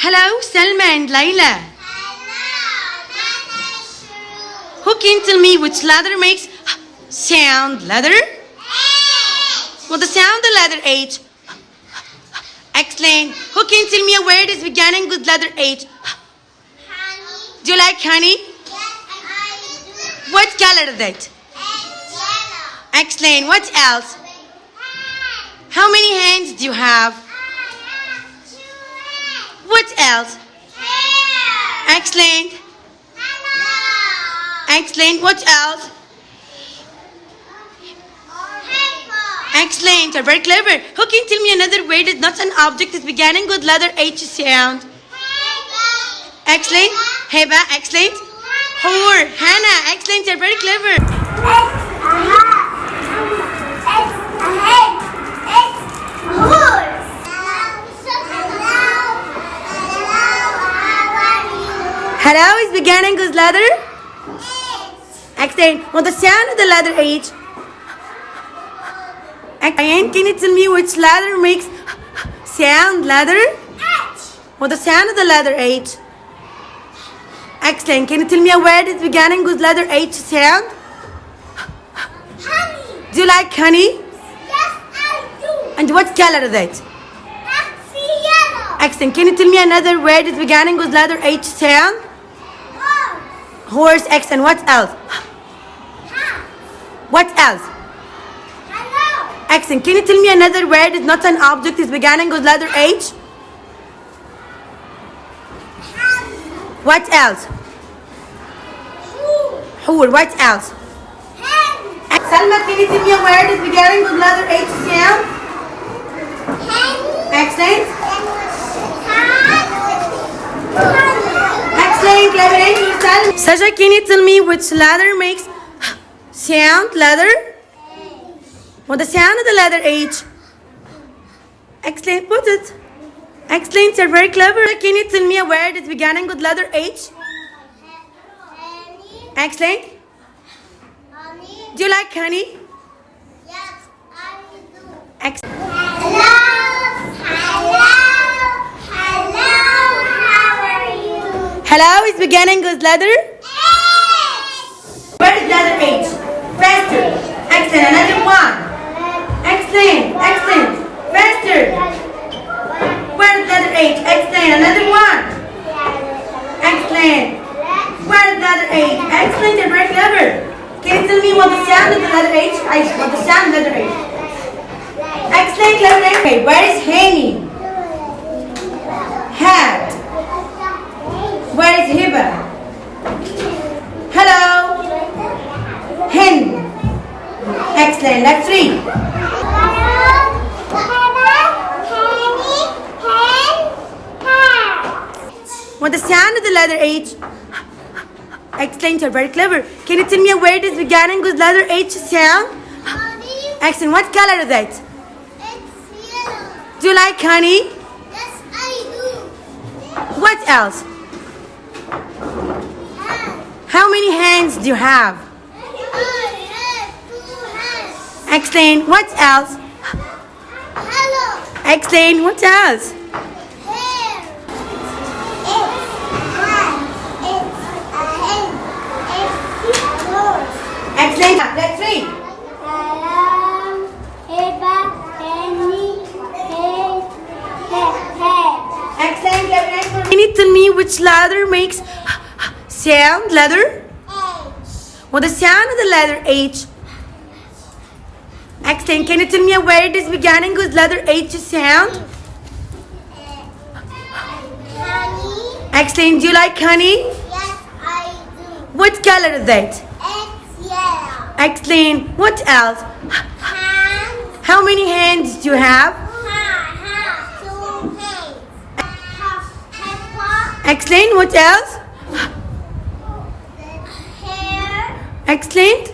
Hello, Selma and Layla. Hello, Who can tell me which letter makes sound? Letter? Well, the sound the letter H. Explain. Who can tell me a word is beginning with letter H? honey. Do you like honey? Yes, I do. What color is it? Yellow. Explain. What else? Hand. How many hands do you have? I have 2 hands. What else? Hair. Explain. Hello. Explain. What else? Paper. Explain. You're very clever. Who can tell me another word is not an object is beginning with letter H sound? Explain. Heba. Explain. Whore. Hannah. Explain. You're very clever. Hello is beginning with letter? Explain. Well, the sound of the letter H. Explain. Can you tell me which letter makes sound? Letter? Well, the sound of the letter H. Explain. Can you tell me a word is beginning with letter H sound? Do you like honey? And what color is it? Explain. Can you tell me another word is beginning with letter H sound? Horse. X. And what else? What else? Explain. Can you tell me another word is not an object is beginning with letter H? What else? Hur. What else? Salma, can you tell me a word is beginning with letter H sound? Explain. Explain, clever yourself. Saja, can you tell me which letter makes sound? Letter? Well, the sound of the letter H. Explain, put it. Explain, you're very clever. Can you tell me a word is beginning with letter H? Explain. Do you like honey? Yes, I do. Explain. Hello, how are you? Hello is beginning with letter? Where is letter H? Faster. Explain, another one. Explain. Faster. Where is letter H? Explain, another one. Explain. Where is letter H? Explain, you're very clever. Can you tell me what the sound of the letter H? What the sound of the letter H? Explain, clever. Okay, where is Henny? Hat. Where is Hiba? Hello. Hen. Excellent. Let's read. What the sound of the letter H? Excellent. You're very clever. Can you tell me a word is beginning with letter H sound? Excellent. What color is it? It's yellow. Do you like honey? Yes, I do. What else? Hand. How many hands do you have? I have 2 hands. Excellent. What else? Hello. Excellent. What else? Hair. It's a hen. It's a horse. Excellent. Let's read. Hello. Eva. Henny. Hair. Excellent. Clever. Can you tell me which letter makes sound? Letter? Well, the sound of the letter H. Excellent. Can you tell me a word is beginning with letter H sound? Honey. Excellent. Do you like honey? Yes, I do. What color is it? It's yellow. Excellent. What else? Hand. How many hands do you have? 2 hands. Pepper. Excellent. What else? Hair. Excellent.